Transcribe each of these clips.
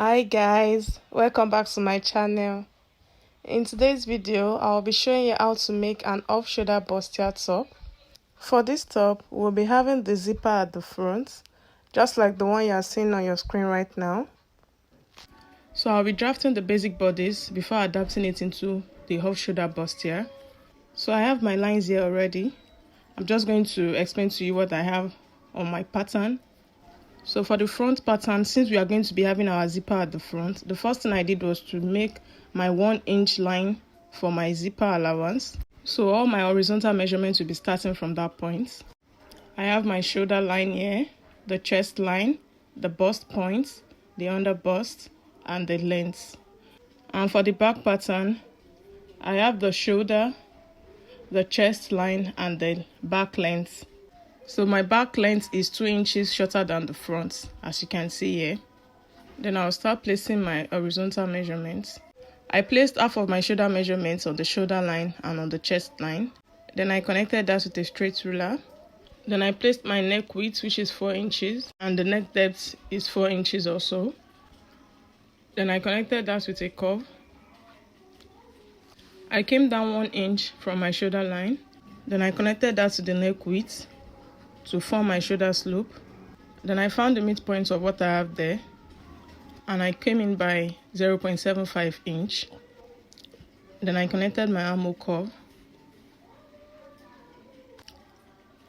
Hi guys, welcome back to my channel. In today's video, I'll be showing you how to make an off-shoulder bustier top. For this top, we'll be having the zipper at the front, just like the one you are seeing on your screen right now. So I'll be drafting the basic bodice before adapting it into the off-shoulder bustier. So I have my lines here already. I'm just going to explain to you what I have on my pattern. So for the front pattern, since we are going to be having our zipper at the front, the first thing I did was to make my 1-inch line for my zipper allowance. So all my horizontal measurements will be starting from that point. I have my shoulder line here, the chest line, the bust point, the under bust, and the length. And for the back pattern, I have the shoulder, the chest line, and the back length. So my back length is 2 inches shorter than the front, as you can see here. Then I'll start placing my horizontal measurements. I placed half of my shoulder measurements on the shoulder line and on the chest line. Then I connected that with a straight ruler. Then I placed my neck width, which is 4 inches, and the neck depth is 4 inches also. Then I connected that with a curve. I came down 1 inch from my shoulder line. Then I connected that to the neck width to form my shoulder slope. Then I found the midpoint of what I have there, and I came in by 0.75 inch. Then I connected my armhole curve.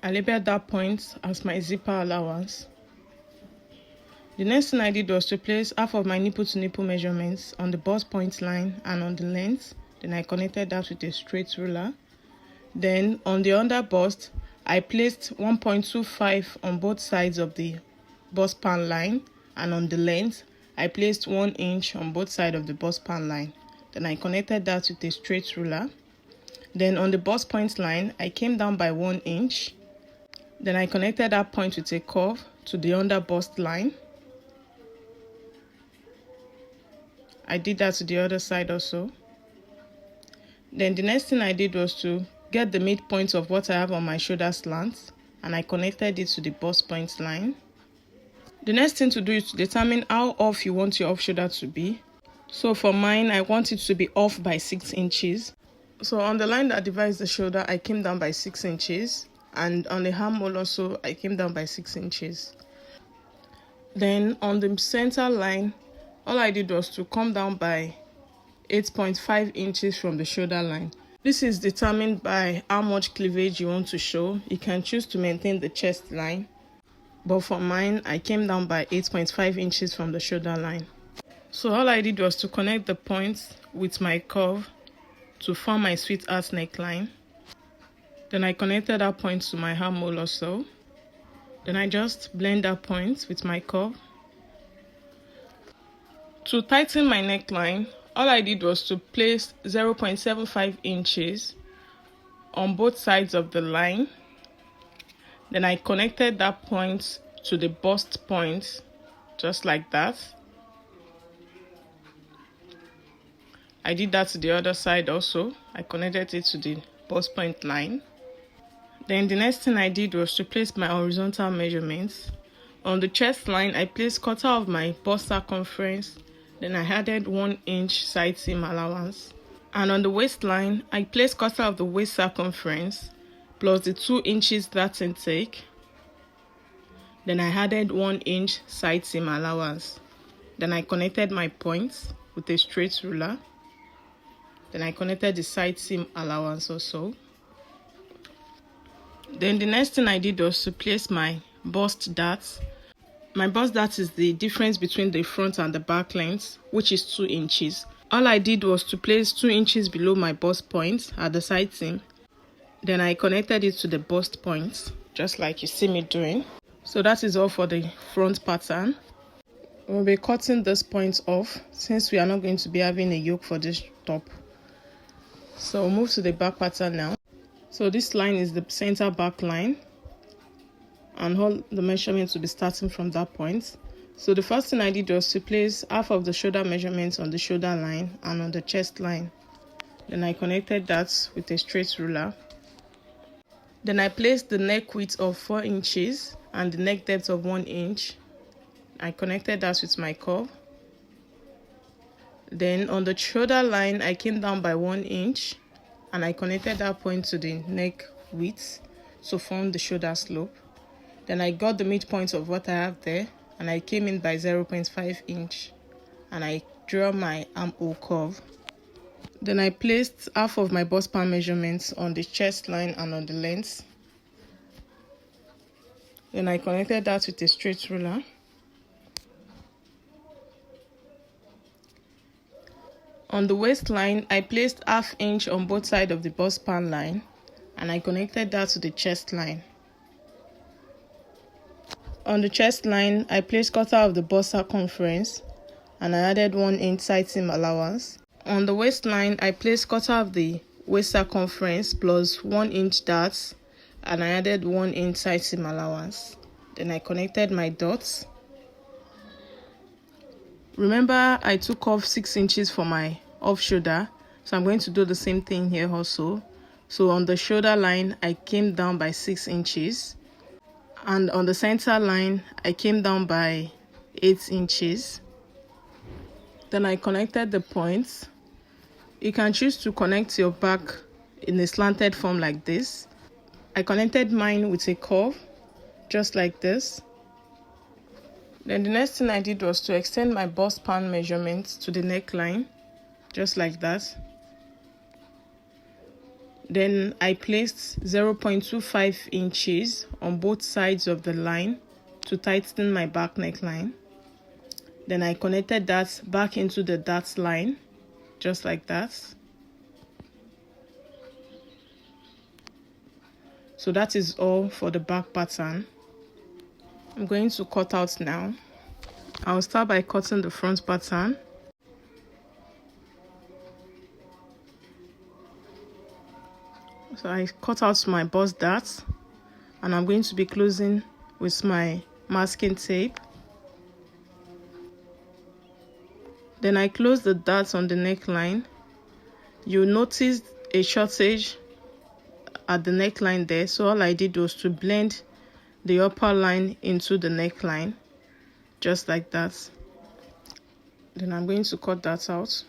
I labeled that point as my zipper allowance. The next thing I did was to place half of my nipple to nipple measurements on the bust point line and on the length. Then I connected that with a straight ruler. Then on the under bust, I placed 1.25 on both sides of the bust pan line, and on the length, I placed 1 inch on both sides of the bust pan line. Then I connected that with a straight ruler. Then on the bust point line, I came down by 1 inch. Then I connected that point with a curve to the under bust line. I did that to the other side also. Then the next thing I did was to get the midpoint of what I have on my shoulder slant, and I connected it to the bust point line. The next thing to do is to determine how off you want your off shoulder to be. So for mine, I want it to be off by 6 inches. So on the line that divides the shoulder, I came down by 6 inches, and on the armhole also, I came down by 6 inches. Then on the center line, all I did was to come down by 8.5 inches from the shoulder line. This is determined by how much cleavage you want to show. You can choose to maintain the chest line, but for mine, I came down by 8.5 inches from the shoulder line. So all I did was to connect the points with my curve to form my sweetheart neckline. Then I connected that point to my armhole also. Then I just blend that point with my curve. To tighten my neckline, all I did was to place 0.75 inches on both sides of the line. Then I connected that point to the bust point, just like that. I did that to the other side also. I connected it to the bust point line. Then the next thing I did was to place my horizontal measurements. On the chest line, I placed 1/4 of my bust circumference. Then I added 1 inch side seam allowance. And on the waistline, I placed 1/4 of the waist circumference plus the 2 inches that intake. Then I added 1 inch side seam allowance. Then I connected my points with a straight ruler. Then I connected the side seam allowance also. Then the next thing I did was to place my bust darts. My bust dart is the difference between the front and the back length, which is 2 inches. All I did was to place 2 inches below my bust point at the side seam. Then I connected it to the bust point, just like you see me doing. So that is all for the front pattern. We'll be cutting this point off since we are not going to be having a yoke for this top. So we'll move to the back pattern now. So this line is the center back line, and all the measurements will be starting from that point. So the first thing I did was to place half of the shoulder measurements on the shoulder line and on the chest line. Then I connected that with a straight ruler. Then I placed the neck width of 4 inches and the neck depth of 1 inch. I connected that with my curve. Then on the shoulder line, I came down by 1 inch and I connected that point to the neck width to form the shoulder slope. Then I got the midpoint of what I have there and I came in by 0.5 inch and I drew my armhole curve. Then I placed half of my bust span measurements on the chest line and on the length. Then I connected that with a straight ruler. On the waistline, I placed ½ inch on both sides of the bust span line and I connected that to the chest line. On the chest line, I placed quarter of the bust circumference and I added 1 inch side seam allowance. On the waistline, I placed quarter of the waist circumference plus 1 inch darts and I added 1 inch side seam allowance. Then I connected my dots. Remember, I took off 6 inches for my off shoulder, so I'm going to do the same thing here also. So on the shoulder line, I came down by 6 inches, and on the center line, I came down by 8 inches. Then I connected the points. You can choose to connect your back in a slanted form like this. I connected mine with a curve, just like this. Then the next thing I did was to extend my bust span measurements to the neckline, just like that. Then I placed 0.25 inches on both sides of the line to tighten my back neckline. Then I connected that back into the dart line, just like that. So that is all for the back pattern. I'm going to cut out now. I'll start by cutting the front pattern. So I cut out my bust darts and I'm going to be closing with my masking tape. Then I close the darts on the neckline. You notice a shortage at the neckline there, so all I did was to blend the upper line into the neckline, just like that. Then I'm going to cut that out.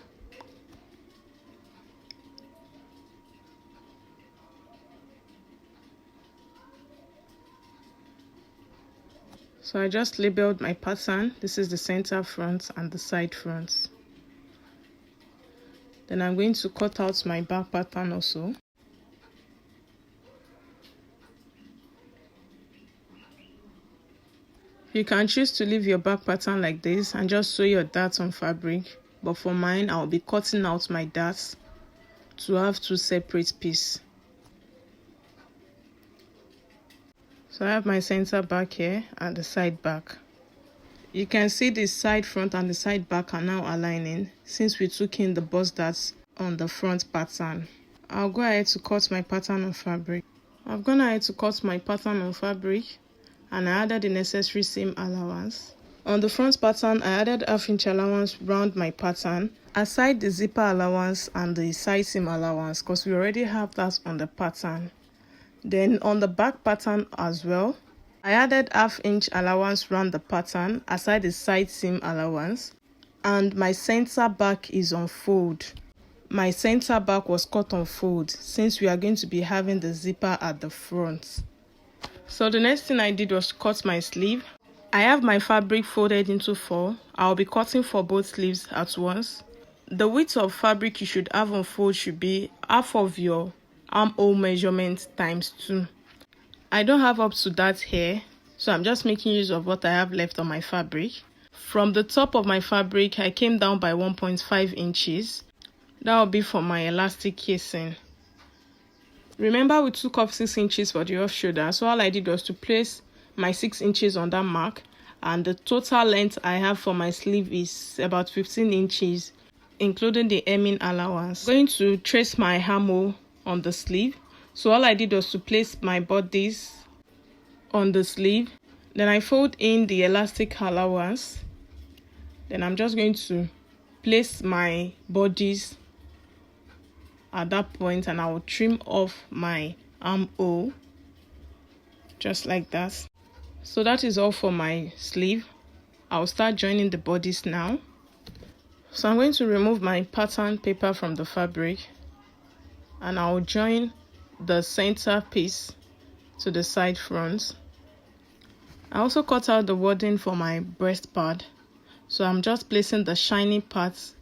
So I just labeled my pattern. This is the center front and the side front. Then I'm going to cut out my back pattern also. You can choose to leave your back pattern like this and just sew your darts on fabric, but for mine I'll be cutting out my darts to have 2 separate pieces. So I have my center back here and the side back. You can see the side front and the side back are now aligning since we took in the bust darts on the front pattern. I'll go ahead to cut my pattern on fabric. I've gone ahead to cut my pattern on fabric and I added the necessary seam allowance. On the front pattern, I added ½ inch allowance round my pattern, aside the zipper allowance and the side seam allowance, because we already have that on the pattern. Then on the back pattern as well, I added ½ inch allowance round the pattern, aside the side seam allowance, and my center back is on fold. My center back was cut on fold since we are going to be having the zipper at the front. So the next thing I did was to cut my sleeve. I have my fabric folded into 4. I'll be cutting for both sleeves at once. The width of fabric you should have on fold should be half of your armhole measurement times 2. I don't have up to that here, so I'm just making use of what I have left on my fabric. From the top of my fabric, I came down by 1.5 inches. That will be for my elastic casing. Remember, we took off 6 inches for the off shoulder, so all I did was to place my 6 inches on that mark, and the total length I have for my sleeve is about 15 inches, including the hemming allowance. I'm going to trace my armhole on the sleeve, so all I did was to place my bodice on the sleeve. Then I fold in the elastic allowance. Then I'm just going to place my bodice at that point and I will trim off my armhole, just like that. So that is all for my sleeve. I'll start joining the bodice now. So I'm going to remove my pattern paper from the fabric, and I'll join the center piece to the side front. I also cut out the wording for my breast pad, so I'm just placing the shiny parts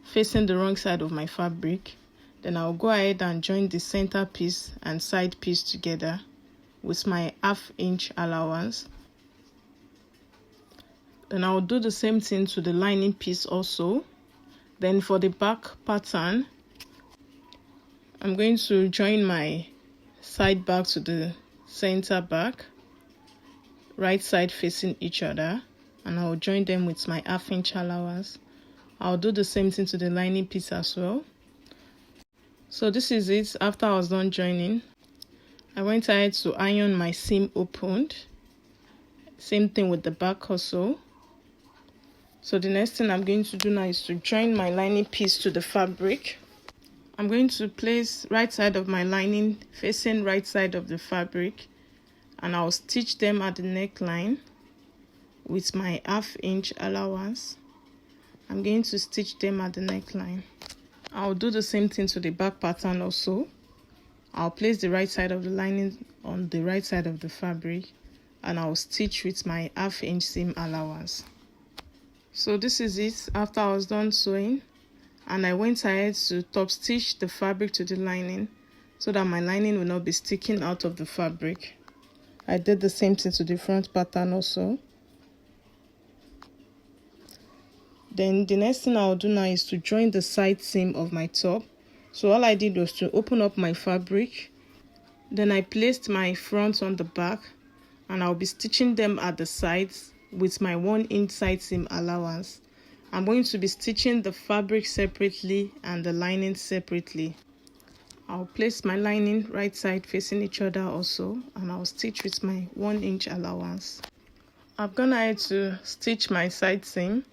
facing the wrong side of my fabric. Then I'll go ahead and join the center piece and side piece together with my 1/2 inch allowance. Then I'll do the same thing to the lining piece also. Then for the back pattern, I'm going to join my side back to the center back, right side facing each other, and I'll join them with my 1/2 inch allowance. I'll do the same thing to the lining piece as well. So this is it. After I was done joining, I went ahead to iron my seam opened. Same thing with the back also. So the next thing I'm going to do now is to join my lining piece to the fabric. I'm going to place right side of my lining facing right side of the fabric, and I'll stitch them at the neckline with my 1/2 inch allowance. I'm going to stitch them at the neckline. I'll do the same thing to the back pattern also. I'll place the right side of the lining on the right side of the fabric, and I'll stitch with my 1/2 inch seam allowance. So this is it after I was done sewing, and I went ahead to top stitch the fabric to the lining so that my lining will not be sticking out of the fabric. I did the same thing to the front pattern also. Then the next thing I'll do now is to join the side seam of my top. So all I did was to open up my fabric, then I placed my front on the back, and I'll be stitching them at the sides with my 1 inch side seam allowance. I'm going to be stitching the fabric separately and the lining separately. I'll place my lining right side facing each other also, and I'll stitch with my 1 inch allowance. I've gone ahead to stitch my side seam,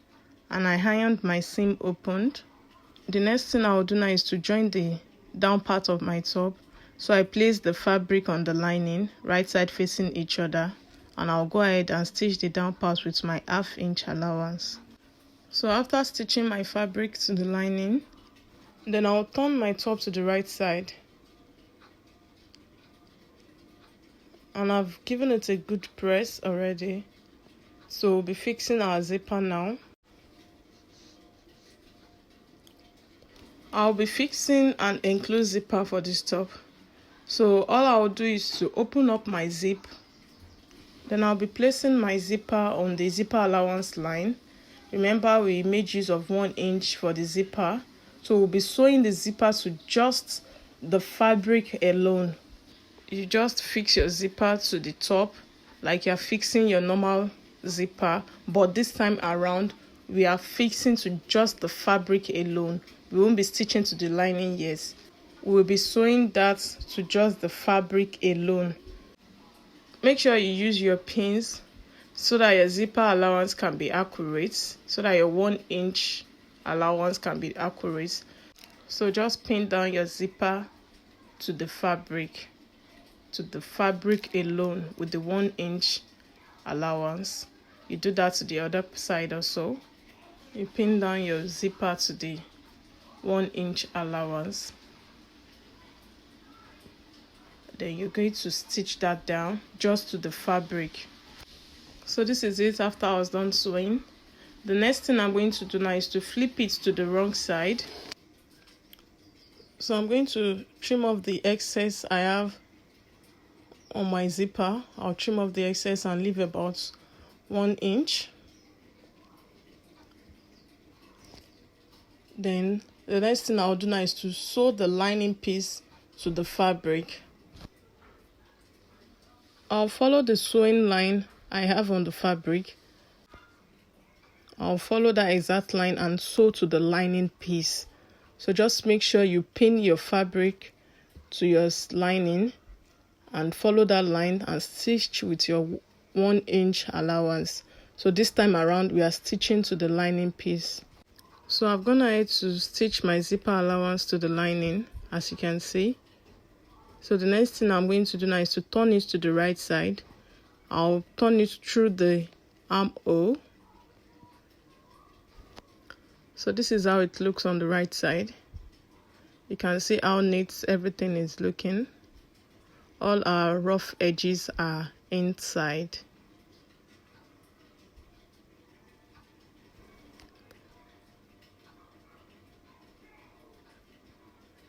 and I ironed my seam opened. The next thing I'll do now is to join the down part of my top. So I place the fabric on the lining, right side facing each other, and I'll go ahead and stitch the down part with my 1/2 inch allowance. So after stitching my fabric to the lining, then I'll turn my top to the right side, and I've given it a good press already. So we'll be fixing our zipper now. I'll be fixing an enclosed zipper for this top. So all I'll do is to open up my zip. Then I'll be placing my zipper on the zipper allowance line. Remember, we made use of 1 inch for the zipper. So we'll be sewing the zipper to just the fabric alone. You just fix your zipper to the top like you're fixing your normal zipper, but this time around we are fixing to just the fabric alone. We won't be stitching to the lining yet. We'll be sewing that to just the fabric alone. Make sure you use your pins so that your zipper allowance can be accurate, so that your 1 inch allowance can be accurate. So just pin down your zipper to the fabric alone with the 1 inch allowance. You do that to the other side also. You pin down your zipper to the 1 inch allowance. Then you're going to stitch that down just to the fabric. So this is it after I was done sewing. The next thing I'm going to do now is to flip it to the wrong side. So I'm going to trim off the excess I have on my zipper. I'll trim off the excess and leave about 1 inch. Then the next thing I'll do now is to sew the lining piece to the fabric. I'll follow the sewing line I have on the fabric. I'll follow that exact line and sew to the lining piece. So just make sure you pin your fabric to your lining and follow that line and stitch with your 1 inch allowance. So this time around we are stitching to the lining piece. So I've gone ahead to stitch my zipper allowance to the lining, as you can see. So the next thing I'm going to do now is to turn it to the right side. I'll turn it through the armhole. So this is how it looks on the right side. You can see how neat everything is looking. All our rough edges are inside.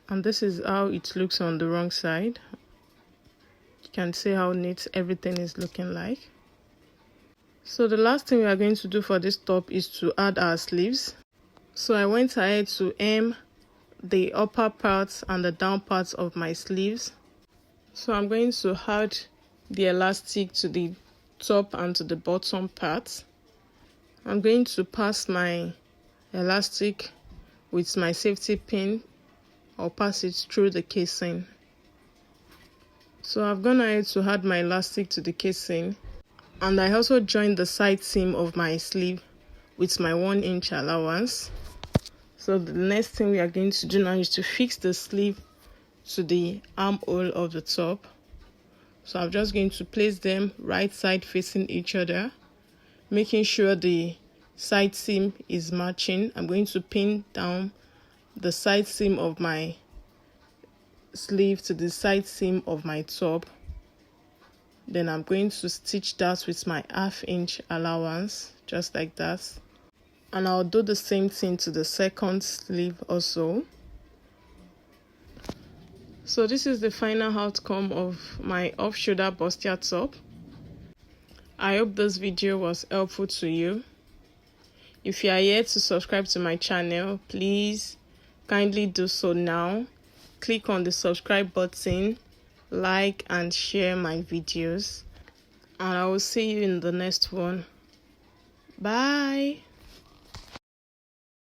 And this is how it looks on the wrong side. You can see how neat everything is looking like. So the last thing we are going to do for this top is to add our sleeves. So I went ahead to hem the upper parts and the down parts of my sleeves. So I'm going to add the elastic to the top and to the bottom part. I'm going to pass my elastic with my safety pin or pass it through the casing. So I've gone ahead to add my elastic to the casing, and I also joined the side seam of my sleeve with my 1-inch allowance. So the next thing we are going to do now is to fix the sleeve to the armhole of the top. So I'm just going to place them right side facing each other, making sure the side seam is matching. I'm going to pin down the side seam of my sleeve to the side seam of my top. Then I'm going to stitch that with my 1/2-inch allowance, just like that. And I'll do the same thing to the second sleeve also. So this is the final outcome of my off-shoulder bustier top. I hope this video was helpful to you. If you are yet to subscribe to my channel, please kindly do so now. Click on the subscribe button, like and share my videos, and I will see you in the next one. Bye.